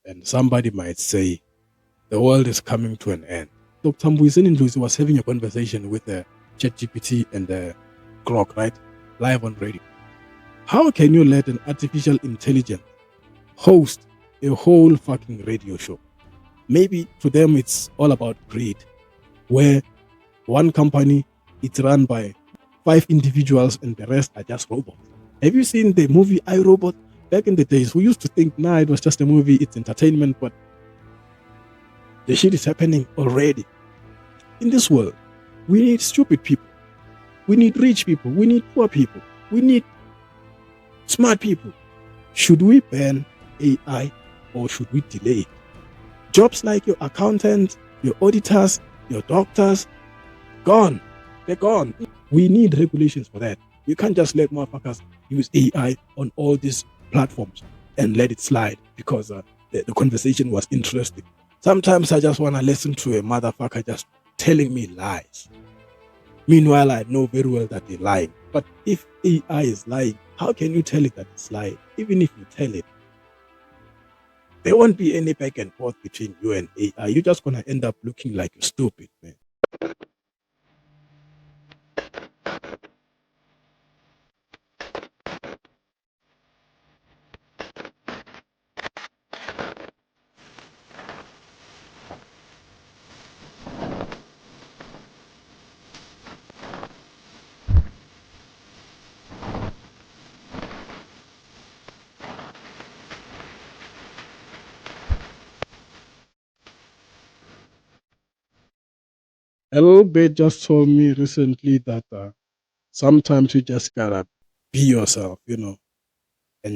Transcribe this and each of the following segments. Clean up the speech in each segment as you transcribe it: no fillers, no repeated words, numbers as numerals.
and somebody might say, the world is coming to an end. Dr. Mbuyiseni Ndlozi was having a conversation with ChatGPT and Grok, right? Live on radio. How can you let an artificial intelligence host a whole fucking radio show? Maybe to them it's all about greed, where one company, it's run by 5 individuals and the rest are just robots. Have you seen the movie iRobot? Back in the days, we used to think, nah, it was just a movie, it's entertainment, but the shit is happening already. In this world, we need stupid people. We need rich people. We need poor people. We need smart people. Should we ban AI or should we delay it? Jobs like your accountant, your auditors, your doctors, gone. They're gone. We need regulations for that. You can't just let motherfuckers use AI on all these platforms and let it slide because the conversation was interesting. Sometimes I just want to listen to a motherfucker just telling me lies. Meanwhile, I know very well that they're lying. But if AI is lying, how can you tell it that it's lying? Even if you tell it, there won't be any back and forth between you and AI. You're just going to end up looking like you're stupid, man. A little bit just told me recently that sometimes you just gotta be yourself, and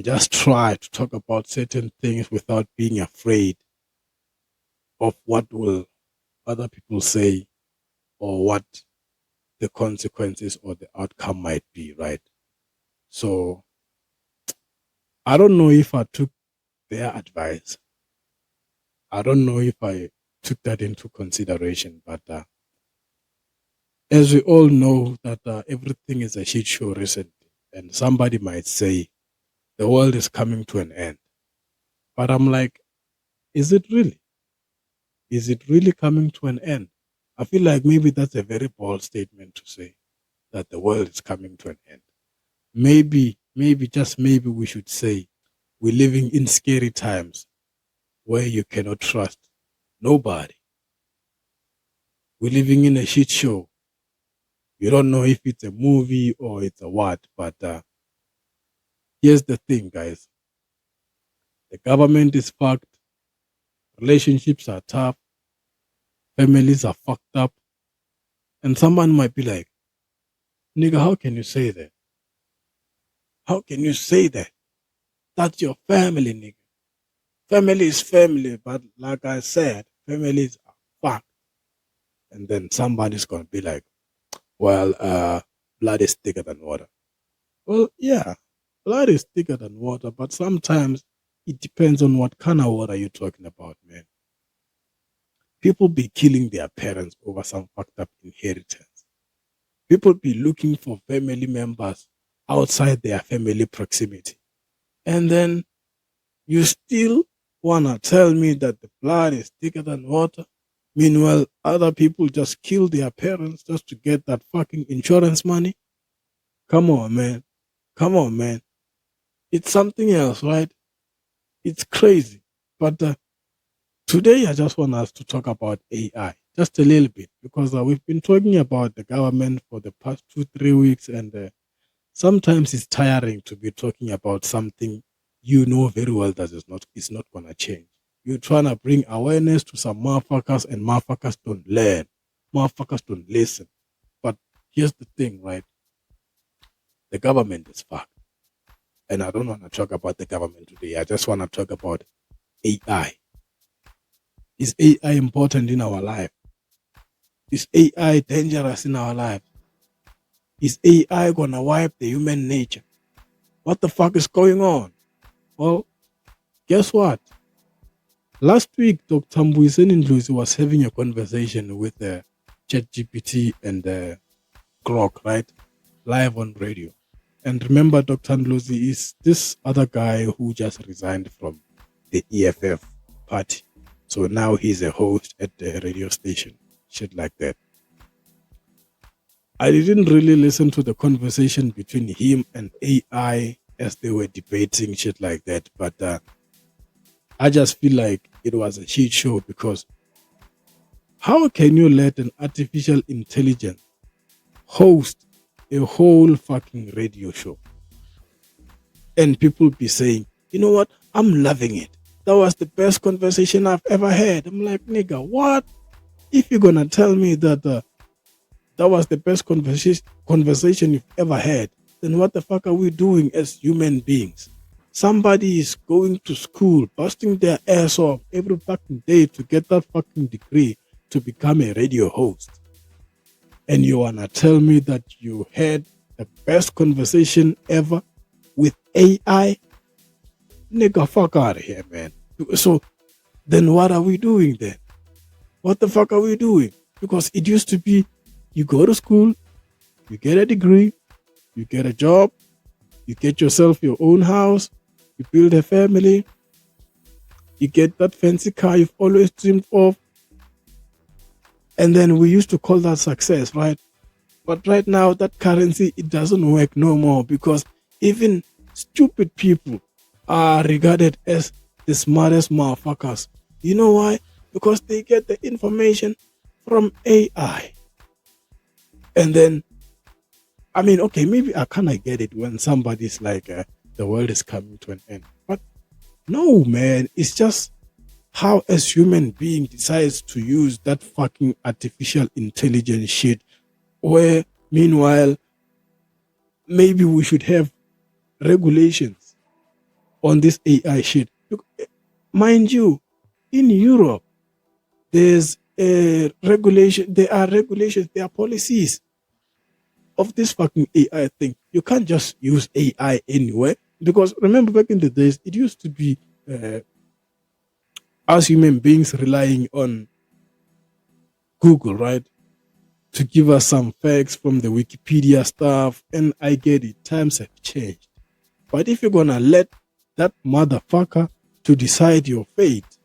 just try to talk about certain things without being afraid of what will other people say or what the consequences or the outcome might be, right? So I don't know if I took their advice. I don't know if I took that into consideration, but as we all know that everything is a shit show recently, and somebody might say the world is coming to an end. But I'm like, is it really? Is it really coming to an end? I feel like maybe that's a very bold statement to say that the world is coming to an end. Maybe, just maybe we should say we're living in scary times where you cannot trust nobody. We're living in a shit show. You don't know if it's a movie or it's a what, but here's the thing, guys. The government is fucked. Relationships are tough. Families are fucked up. And someone might be like, nigga, how can you say that? How can you say that? That's your family, nigga. Family is family, but like I said, families are fucked. And then somebody's gonna be like, well, blood is thicker than water. Well, yeah, blood is thicker than water, but sometimes it depends on what kind of water you're talking about, man. People be killing their parents over some fucked up inheritance. People be looking for family members outside their family proximity. And then you still wanna tell me that the blood is thicker than water? Meanwhile, other people just kill their parents just to get that fucking insurance money? Come on, man. Come on, man. It's something else, right? It's crazy. But today, I just want us to talk about AI just a little bit because we've been talking about the government for the past 2, 3 weeks, and sometimes it's tiring to be talking about something you know very well that is not gonna change. You're trying to bring awareness to some motherfuckers, and motherfuckers don't learn. Motherfuckers don't listen. But here's the thing, right? The government is fucked. And I don't want to talk about the government today. I just want to talk about AI. Is AI important in our life? Is AI dangerous in our life? Is AI gonna wipe the human nature? What the fuck is going on? Well, guess what? Last week, Dr. Mbuyiseni Ndlozi was having a conversation with ChatGPT and Grok, right? Live on radio. And remember, Dr. Ndlozi is this other guy who just resigned from the EFF. party. So now he's a host at the radio station. Shit like that. I didn't really listen to the conversation between him and AI as they were debating shit like that. But I just feel like it was a shit show because how can you let an artificial intelligence host a whole fucking radio show and people be saying, you know what, I'm loving it. That was the best conversation I've ever had. I'm like, nigga, what? If you're gonna tell me that that was the best conversation you've ever had, then what the fuck are we doing as human beings? Somebody is going to school, busting their ass off every fucking day to get that fucking degree to become a radio host. And you wanna tell me that you had the best conversation ever with AI? Nigga, fuck out of here, man. So then what are we doing then? What the fuck are we doing? Because it used to be you go to school, you get a degree, you get a job, you get yourself your own house, you build a family, you get that fancy car you've always dreamed of. And then we used to call that success, right? But right now, that currency, it doesn't work no more because even stupid people are regarded as the smartest motherfuckers. You know why? Because they get the information from AI. And then, I mean, okay, maybe I kind of get it when somebody's like, the world is coming to an end. But no, man, it's just how as human being decides to use that fucking artificial intelligence shit, where meanwhile, maybe we should have regulations on this AI shit. Look, mind you, in Europe, there's a regulation, there are regulations, there are policies of this fucking AI thing. You can't just use AI anywhere because remember back in the days, it used to be us human beings relying on Google, right? To give us some facts from the Wikipedia stuff. And I get it, times have changed. But if you're gonna let that motherfucker to decide your fate,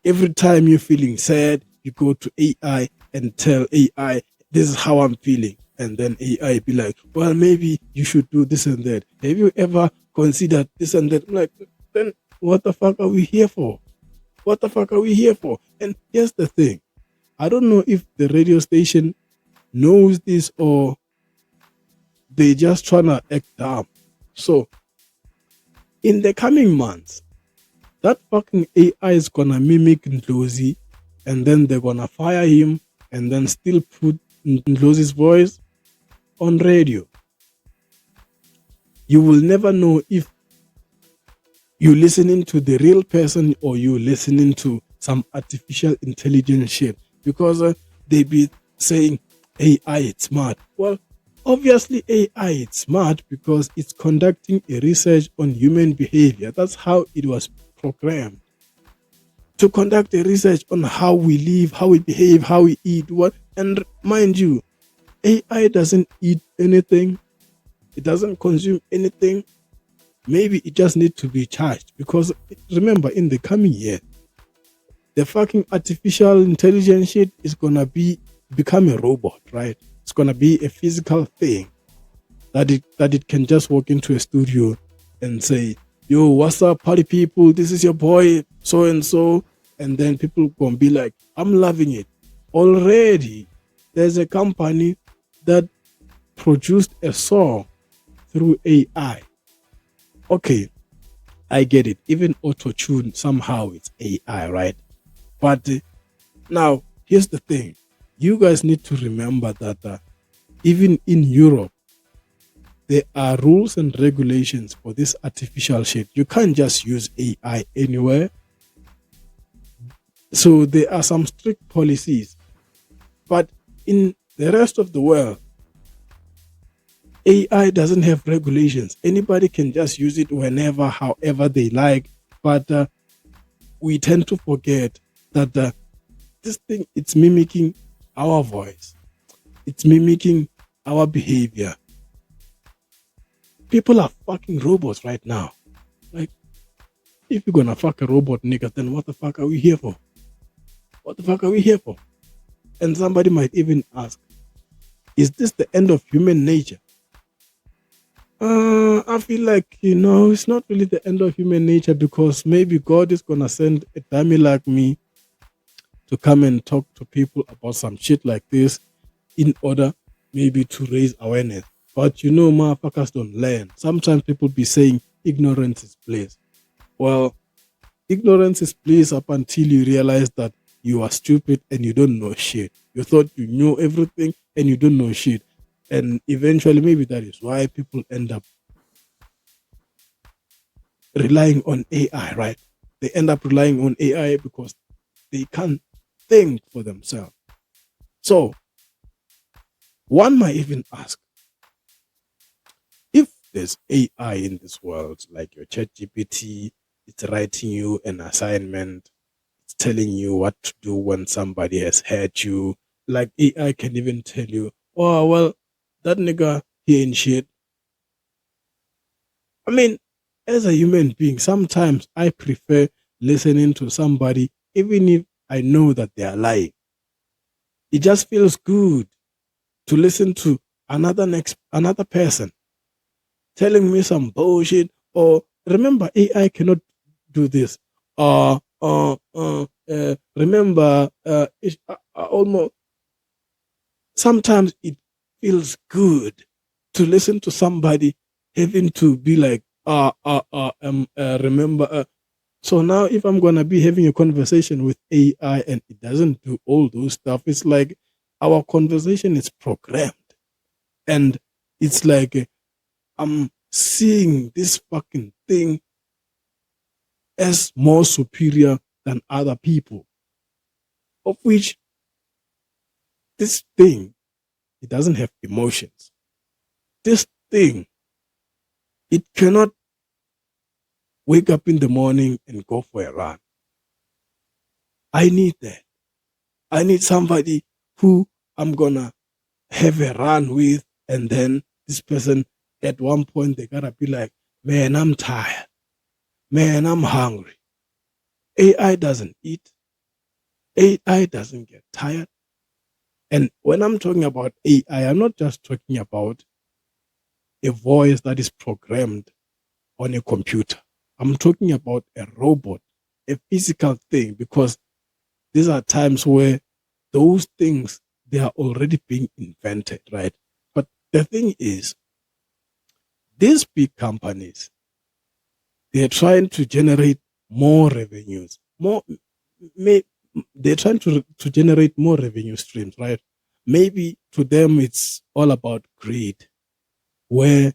every time you're feeling sad, you go to AI and tell AI, this is how I'm feeling. And then AI be like, well, maybe you should do this and that. Have you ever considered this and that? I'm like, then what the fuck are we here for? What the fuck are we here for? And here's the thing. I don't know if the radio station knows this or they just trying to act dumb. So, in the coming months, that fucking AI is gonna mimic Ndlozi and then they're gonna fire him and then still put Ndlozi's voice on radio. You will never know if you're listening to the real person or you're listening to some artificial intelligence shit because they be saying AI it's smart. Well, obviously AI it's smart because it's conducting a research on human behavior. That's how it was programmed to conduct a research on how we live, how we behave, how we eat, what. And mind you, AI doesn't eat anything. It doesn't consume anything. Maybe it just needs to be charged because remember, in the coming year, the fucking artificial intelligence shit is gonna become a robot, right? It's gonna be a physical thing that it can just walk into a studio and say, yo, what's up, party people? This is your boy, so and so. And then people gonna be like, I'm loving it. Already, there's a company that produced a song through AI. Okay, I get it. Even auto-tune, somehow it's AI, right? But now, here's the thing. You guys need to remember that even in Europe, there are rules and regulations for this artificial shit. You can't just use AI anywhere. So there are some strict policies. But in the rest of the world, AI doesn't have regulations. Anybody can just use it whenever, however they like. But we tend to forget that this thing, it's mimicking our voice. It's mimicking our behavior. People are fucking robots right now. Like, If you're gonna fuck a robot, nigga, then what the fuck are we here for? What the fuck are we here for? And somebody might even ask, is this the end of human nature? I feel like, it's not really the end of human nature, because maybe God is gonna send a dummy like me to come and talk to people about some shit like this in order maybe to raise awareness. But motherfuckers don't learn. Sometimes people be saying ignorance is bliss. Well, ignorance is bliss up until you realize that you are stupid and you don't know shit. You thought you knew everything and you don't know shit. And eventually, maybe that is why people end up relying on AI, right? They end up relying on AI because they can't think for themselves. So, one might even ask, if there's AI in this world, like your ChatGPT, it's writing you an assignment, it's telling you what to do when somebody has hurt you. Like AI can even tell you, oh, well, that nigga, he ain't shit. I mean, as a human being, sometimes I prefer listening to somebody, even if I know that they are lying. It just feels good to listen to another person telling me some bullshit. Or remember, AI cannot do this. Remember, almost sometimes it feels good to listen to somebody having to be like, remember. So now, if I'm gonna be having a conversation with AI and it doesn't do all those stuff, it's like our conversation is programmed, and it's like I'm seeing this fucking thing as more superior than other people, of which this thing, it doesn't have emotions. This thing, it cannot wake up in the morning and go for a run. I need that. I need somebody who I'm gonna have a run with, and then this person at one point they gotta be like, man, I'm tired. Man, I'm hungry. AI doesn't eat. AI doesn't get tired. And when I'm talking about AI, I'm not just talking about a voice that is programmed on a computer. I'm talking about a robot, a physical thing, because these are times where those things, they are already being invented, right? But the thing is, these big companies, they're trying to generate more revenues, they're trying to generate more revenue streams, right? Maybe to them it's all about greed, where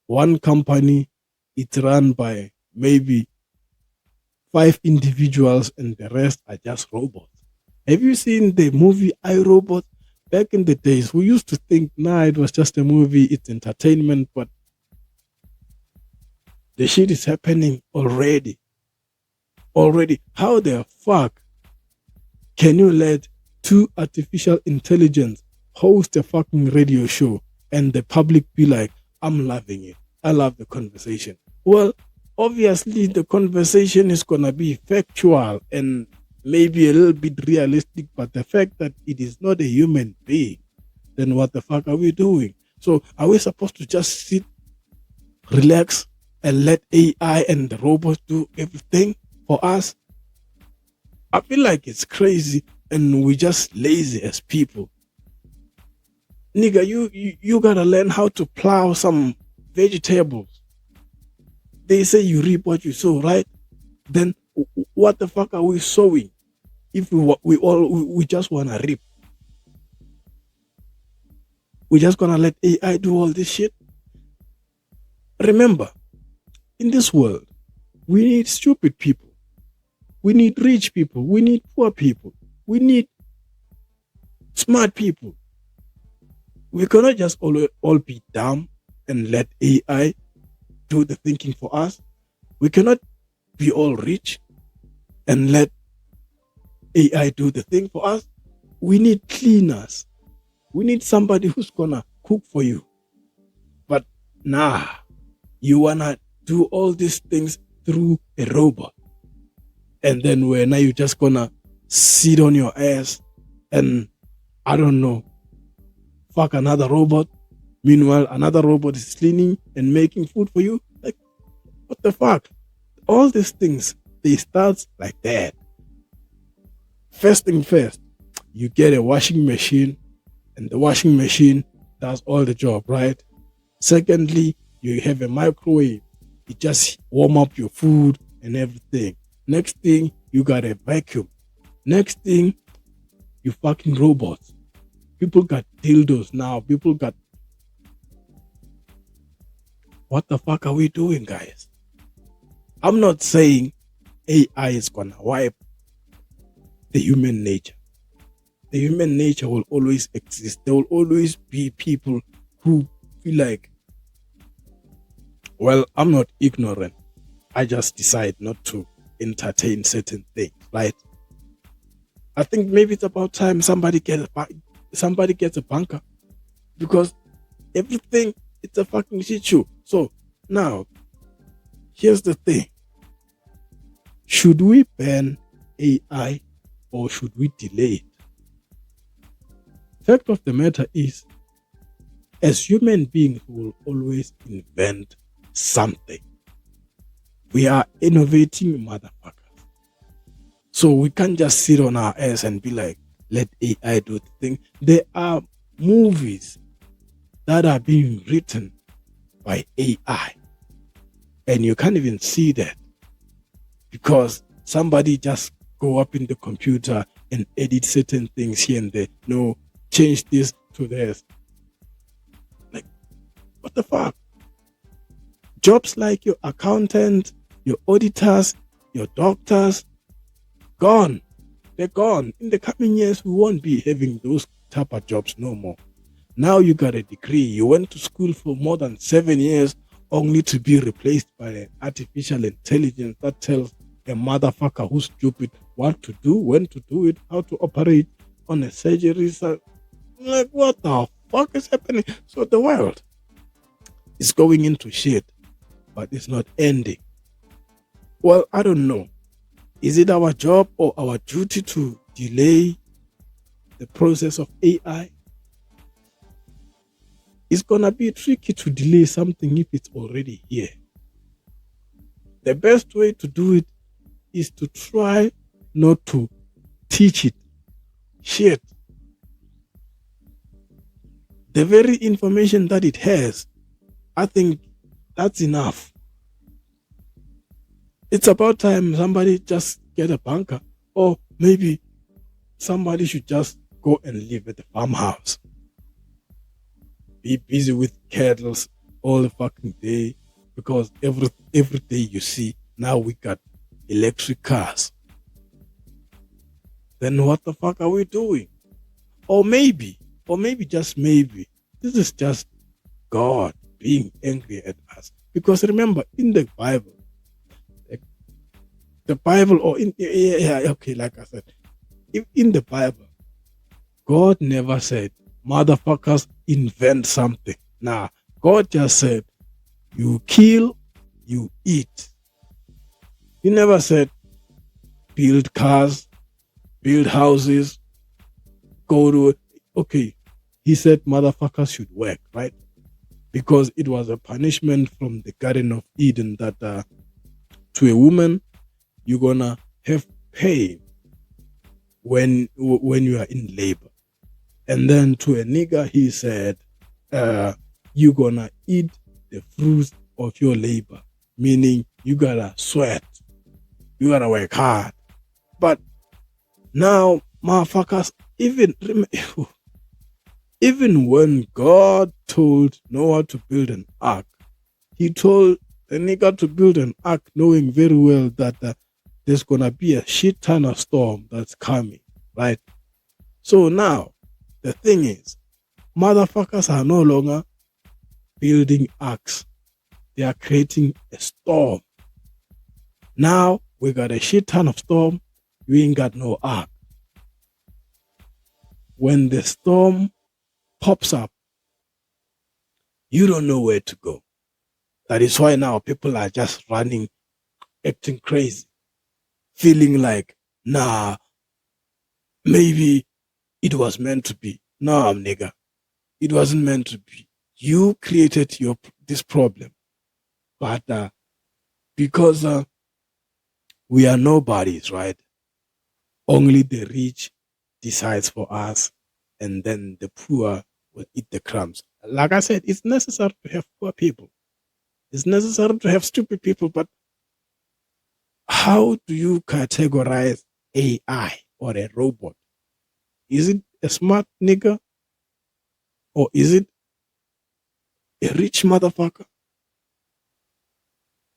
one company, it's run by maybe 5 individuals and the rest are just robots. Have you seen the movie iRobot? Back in the days, we used to think, nah, it was just a movie, it's entertainment, but the shit is happening already. Already. How the fuck can you let two artificial intelligence host a fucking radio show and the public be like, I'm loving it. I love the conversation. Well, obviously the conversation is gonna be factual and maybe a little bit realistic, but the fact that it is not a human being, then what the fuck are we doing? So are we supposed to just sit, relax, and let AI and the robots do everything for us? I feel like it's crazy and we just lazy as people. Nigga, you gotta learn how to plow some vegetables. They say you reap what you sow, right? Then what the fuck are we sowing if we just wanna reap? We just gonna let AI do all this shit? Remember, in this world, we need stupid people. We need rich people. We need poor people. We need smart people. We cannot just all be dumb and let AI do the thinking for us. We cannot be all rich and let AI do the thing for us. We need cleaners. We need somebody who's gonna cook for you. But nah, you wanna do all these things through a robot. And then where now you're just gonna sit on your ass and, I don't know, fuck another robot. Meanwhile, another robot is cleaning and making food for you. Like, what the fuck? All these things, they start like that. First thing first, you get a washing machine, and the washing machine does all the job, right? Secondly, you have a microwave. It just warm up your food and everything. Next thing, you got a vacuum. Next thing, you fucking robots. People got dildos now. People got... What the fuck are we doing, guys? I'm not saying AI is gonna wipe the human nature. The human nature will always exist. There will always be people who feel like, well, I'm not ignorant. I just decide not to entertain certain things, right? I think maybe it's about time somebody gets a bunker, because everything, it's a fucking shit show. So now, here's the thing. Should we ban AI or should we delay it? Fact of the matter is, as human beings, we will always invent something. We are innovating motherfuckers. So we can't just sit on our ass and be like, let AI do the thing. There are movies that are being written by AI, and you can't even see that because somebody just go up in the computer and edit certain things here and there. No, change this to this. Like, what the fuck? Jobs like your accountant, your auditors, your doctors, gone. They're gone. In the coming years, we won't be having those type of jobs no more. Now you got a degree. You went to school for more than 7 years only to be replaced by an artificial intelligence that tells a motherfucker who's stupid what to do, when to do it, how to operate on a surgery. So, like, what the fuck is happening? So the world is going into shit, but it's not ending. Well, I don't know. Is it our job or our duty to delay the process of AI? It's gonna be tricky to delay something if it's already here. The best way to do it is to try not to teach it shit. The very information that it has, I think that's enough. It's about time somebody just get a bunker, or maybe somebody should just go and live at the farmhouse. Be busy with cattle all the fucking day, because every day you see, now we got electric cars. Then what the fuck are we doing? Or maybe just maybe, this is just God being angry at us. Because remember, in the Bible, like I said, if in the Bible, God never said, motherfuckers, invent something. Nah, God just said, you kill, you eat. He never said, build cars, build houses, go to it. Okay, he said motherfuckers should work, right? Because it was a punishment from the Garden of Eden that to a woman, you're gonna have pain when you are in labor. And then to a nigger, he said, you're gonna eat the fruits of your labor, meaning you gotta sweat, you gotta work hard. But now, motherfuckers, even when God told Noah to build an ark, he told the nigger to build an ark knowing very well that there's gonna be a shit ton of storm that's coming, right? So now, the thing is, motherfuckers are no longer building arks. They are creating a storm. Now, we got a shit ton of storm. You ain't got no ark. When the storm pops up, you don't know where to go. That is why now people are just running acting crazy, feeling like, nah, maybe it was meant to be. Nah, nigga, it wasn't meant to be. You created this problem, but because we are nobodies, right? Only the rich decides for us, and then the poor will eat the crumbs. Like I said, it's necessary to have poor people. It's necessary to have stupid people, but how do you categorize AI or a robot? Is it a smart nigga or is it a rich motherfucker?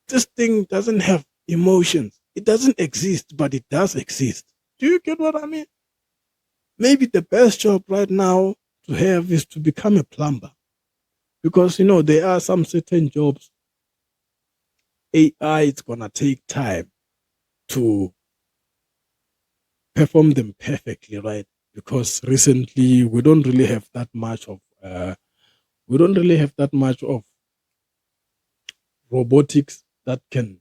This thing doesn't have emotions. It doesn't exist, but it does exist. Do you get what I mean? Maybe the best job right now to have is to become a plumber. Because, there are some certain jobs, AI is going to take time to perform them perfectly, right? Because recently we don't really have that much of robotics that can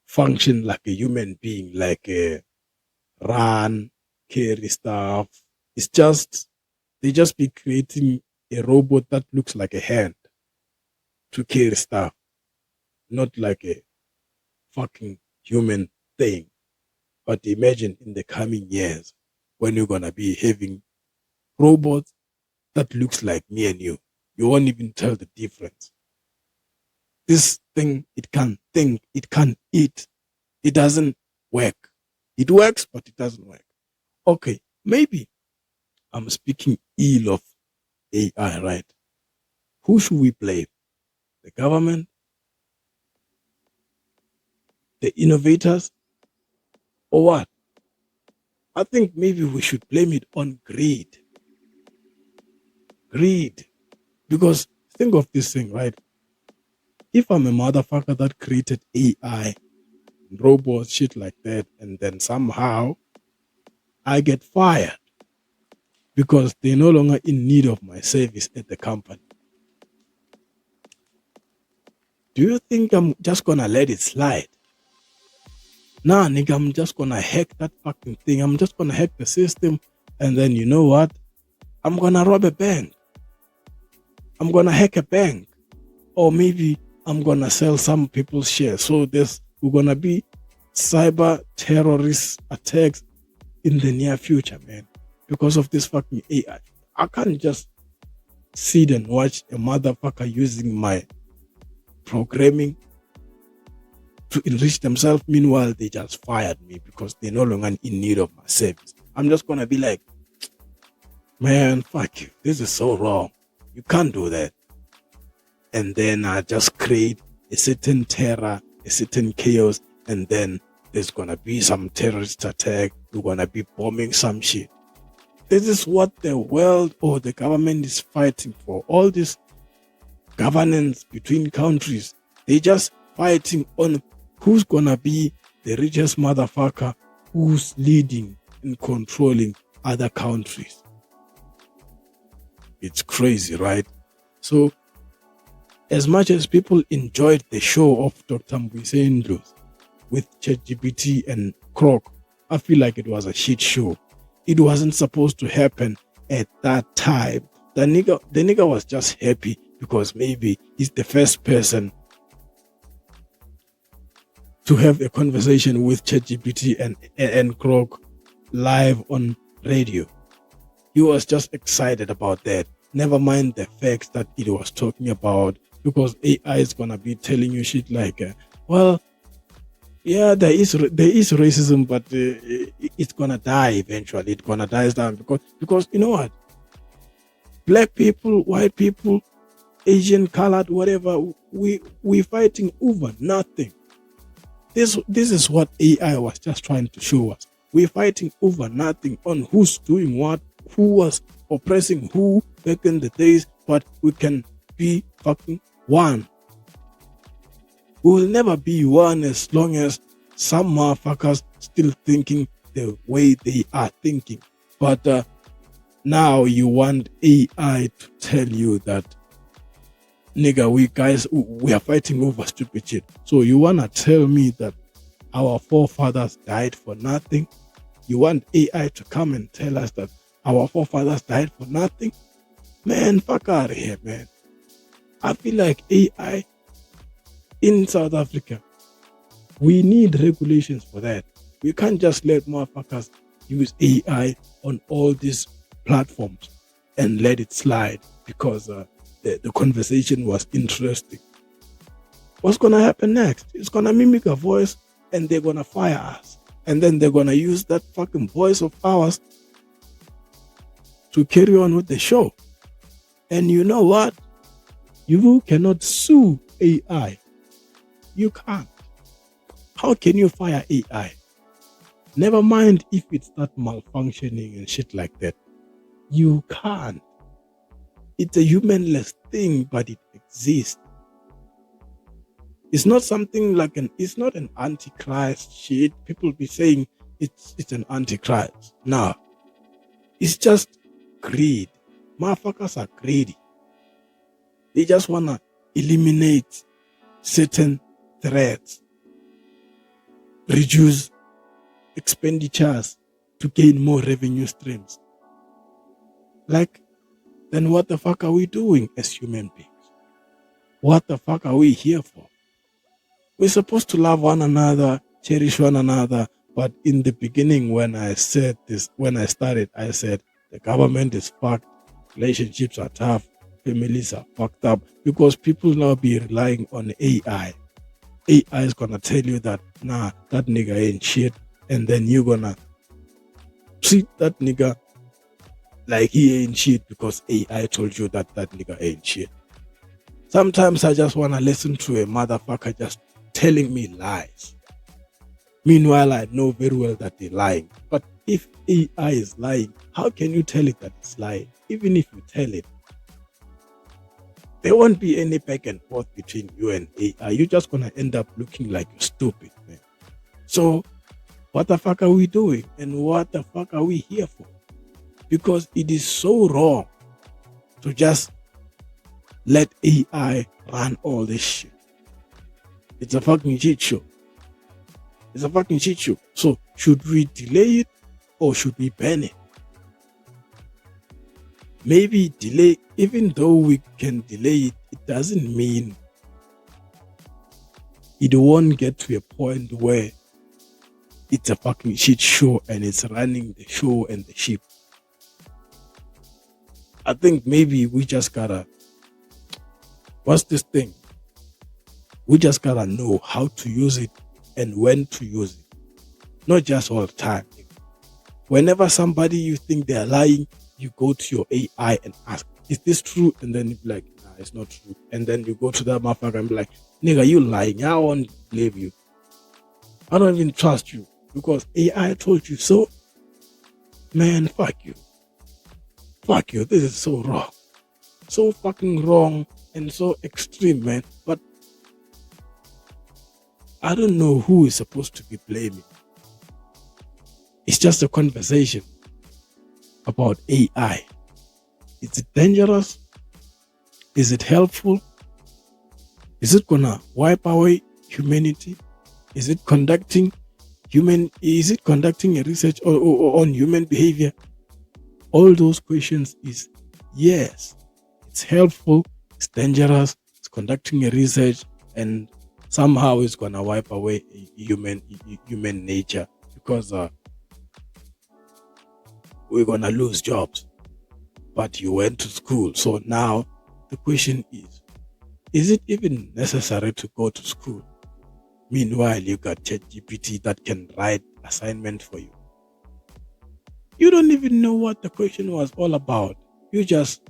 function like a human being, like run, carry stuff. It's just they just be creating a robot that looks like a hand to carry stuff, not like a fucking human thing. But imagine in the coming years when you're gonna be having robots that looks like me and you. You won't even tell the difference. This thing, it can think, it can eat. It doesn't work. It works, but it doesn't work. Okay, maybe I'm speaking ill of AI, right? Who should we blame? The government, the innovators, or what? I think maybe we should blame it on greed. Greed. Because think of this thing, right? If I'm a motherfucker that created AI, robots, shit like that, and then somehow I get fired because they're no longer in need of my service at the company, do you think I'm just gonna let it slide? Nah, nigga, I'm just gonna hack that fucking thing. I'm just gonna hack the system, and then you know what? I'm gonna rob a bank. I'm gonna hack a bank. Or maybe I'm gonna sell some people's shares. So we're gonna be cyber terrorist attacks in the near future, man. Because of this fucking AI. I can't just sit and watch a motherfucker using my programming to enrich themselves. Meanwhile, they just fired me because they're no longer in need of my service. I'm just gonna be like, man, fuck you. This is so wrong. You can't do that. And then I just create a certain terror, a certain chaos, and then there's gonna be some terrorist attack. We're gonna be bombing some shit. This is what the world or the government is fighting for. All this governance between countries, they just fighting on who's gonna be the richest motherfucker who's leading and controlling other countries. It's crazy, right? So, as much as people enjoyed the show of Dr. Mbuyiseni Ndlozi with ChatGPT and Grok, I feel like it was a shit show. It wasn't supposed to happen at that time. The nigga was just happy because maybe he's the first person to have a conversation with ChatGPT and Grok live on radio. He was just excited about that. Never mind the facts that it was talking about, because AI is gonna be telling you shit like, well, yeah, there is racism, but it's gonna die eventually. It's gonna die down because you know what? Black people, white people, Asian, colored, whatever, we fighting over nothing. This is what AI was just trying to show us. We're fighting over nothing on who's doing what, who was oppressing who back in the days, but we can be fucking one. We will never be one as long as some motherfuckers still thinking the way they are thinking. But now you want AI to tell you that nigga, we are fighting over stupid shit. So you wanna tell me that our forefathers died for nothing? You want AI to come and tell us that our forefathers died for nothing? Man, fuck out of here, man. I feel like AI in South Africa, we need regulations for that. We can't just let motherfuckers use AI on all these platforms and let it slide because the conversation was interesting. What's going to happen next? It's going to mimic a voice and they're going to fire us. And then they're going to use that fucking voice of ours to carry on with the show. And you know what? You cannot sue AI. You can't. How can you fire AI? Never mind if it starts malfunctioning and shit like that. You can't. It's a humanless thing, but it exists. It's not something like it's not an antichrist shit. People be saying it's an antichrist. No. It's just greed. Motherfuckers are greedy. They just want to eliminate certain threats, reduce expenditures to gain more revenue streams. Like, then what the fuck are we doing as human beings? What the fuck are we here for? We're supposed to love one another, cherish one another. But in the beginning, when I started, I said the government is fucked, relationships are tough, families are fucked up, because people now be relying on AI. AI is gonna tell you that, nah, that nigga ain't shit, and then you're gonna treat that nigga like he ain't shit because AI told you that that nigga ain't shit. Sometimes I just wanna listen to a motherfucker just telling me lies. Meanwhile, I know very well that they're lying. But if AI is lying, how can you tell it that it's lying? Even if you tell it, there won't be any back and forth between you and AI. You're just gonna end up looking like you're stupid, man. So, what the fuck are we doing? And what the fuck are we here for? Because it is so wrong to just let AI run all this shit. It's a fucking shit show. It's a fucking shit show. So, should we delay it or should we ban it? Maybe delay, even though we can delay it, it doesn't mean it won't get to a point where it's a fucking shit show and it's running the show and the ship. I think maybe we just gotta, what's this thing? We just gotta know how to use it and when to use it. Not just all the time. Whenever somebody you think they're lying, you go to your AI and ask, is this true? And then you be like, nah, it's not true. And then you go to that motherfucker and be like, nigga, you lying. I won't believe you. I don't even trust you because AI told you so. Man, fuck you. Fuck you. This is so wrong. So fucking wrong and so extreme, man. But I don't know who is supposed to be blaming. It's just a conversation about AI. Is it dangerous? Is it helpful? Is it gonna wipe away humanity? Is it conducting a research on human behavior? All those questions is yes. It's helpful, it's dangerous, it's conducting a research, and somehow it's gonna wipe away human nature because we're gonna lose jobs. But you went to school, so now the question is it even necessary to go to school? Meanwhile, you got ChatGPT that can write assignment for you. You don't even know what the question was all about. You just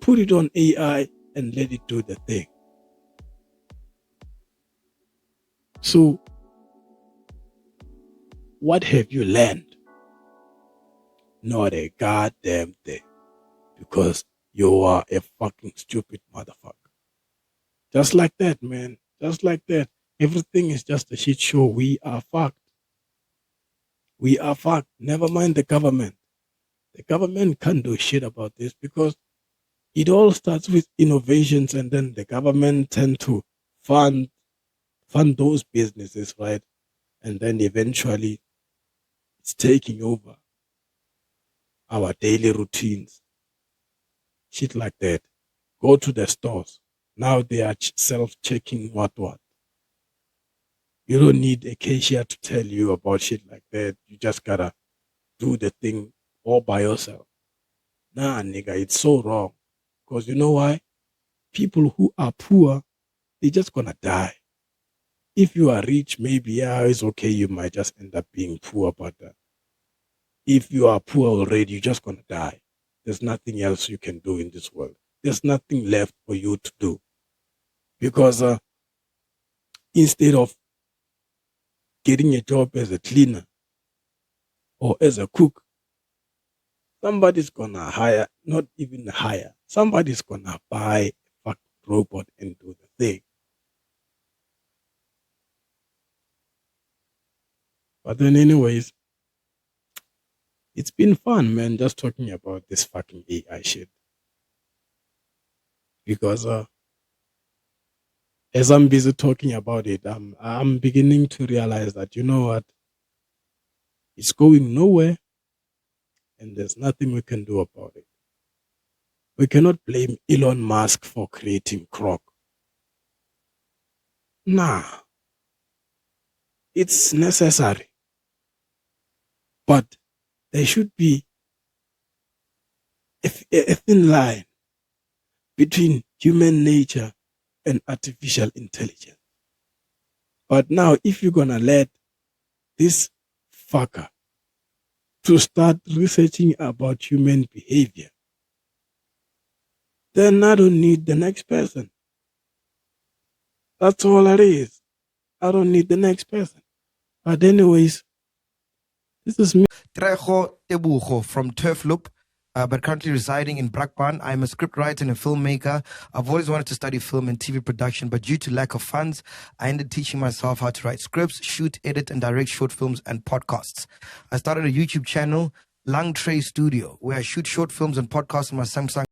put it on AI and let it do the thing. So, what have you learned? Not a goddamn thing. Because you are a fucking stupid motherfucker. Just like that, man. Just like that. Everything is just a shit show. We are fucked. We are fucked. Never mind the government. The government can't do shit about this because It all starts with innovations, and then the government tend to fund those businesses, right? And then eventually it's taking over our daily routines. Shit like that. Go to the stores. Now they are self-checking what. You don't need a cashier to tell you about shit like that. You just gotta do the thing all by yourself. Nah, nigga, it's so wrong. Because you know why? People who are poor, they just gonna die. If you are rich, maybe, yeah, it's okay. You might just end up being poor. But if you are poor already, you're just gonna die. There's nothing else you can do in this world. There's nothing left for you to do. Because instead of getting a job as a cleaner or as a cook, somebody's gonna hire, not even hire, somebody's gonna buy a fucking robot and do the thing. But then, anyways, it's been fun, man, just talking about this fucking AI shit. Because as I'm busy talking about it, I'm beginning to realize that, you know what, it's going nowhere, and there's nothing we can do about it. We cannot blame Elon Musk for creating Grok. Nah, it's necessary. But there should be a thin line between human nature and artificial intelligence. But now, if you're gonna let this fucker to start researching about human behavior, then I don't need the next person. That's all it is. I don't need the next person. But anyways, this is me. Trejo Tebugo from Turf Loop, but currently residing in Brakpan. I'm a scriptwriter and a filmmaker. I've always wanted to study film and TV production, but due to lack of funds, I ended teaching myself how to write scripts, shoot, edit, and direct short films and podcasts. I started a YouTube channel, LungTrey STUDIO, where I shoot short films and podcasts on my Samsung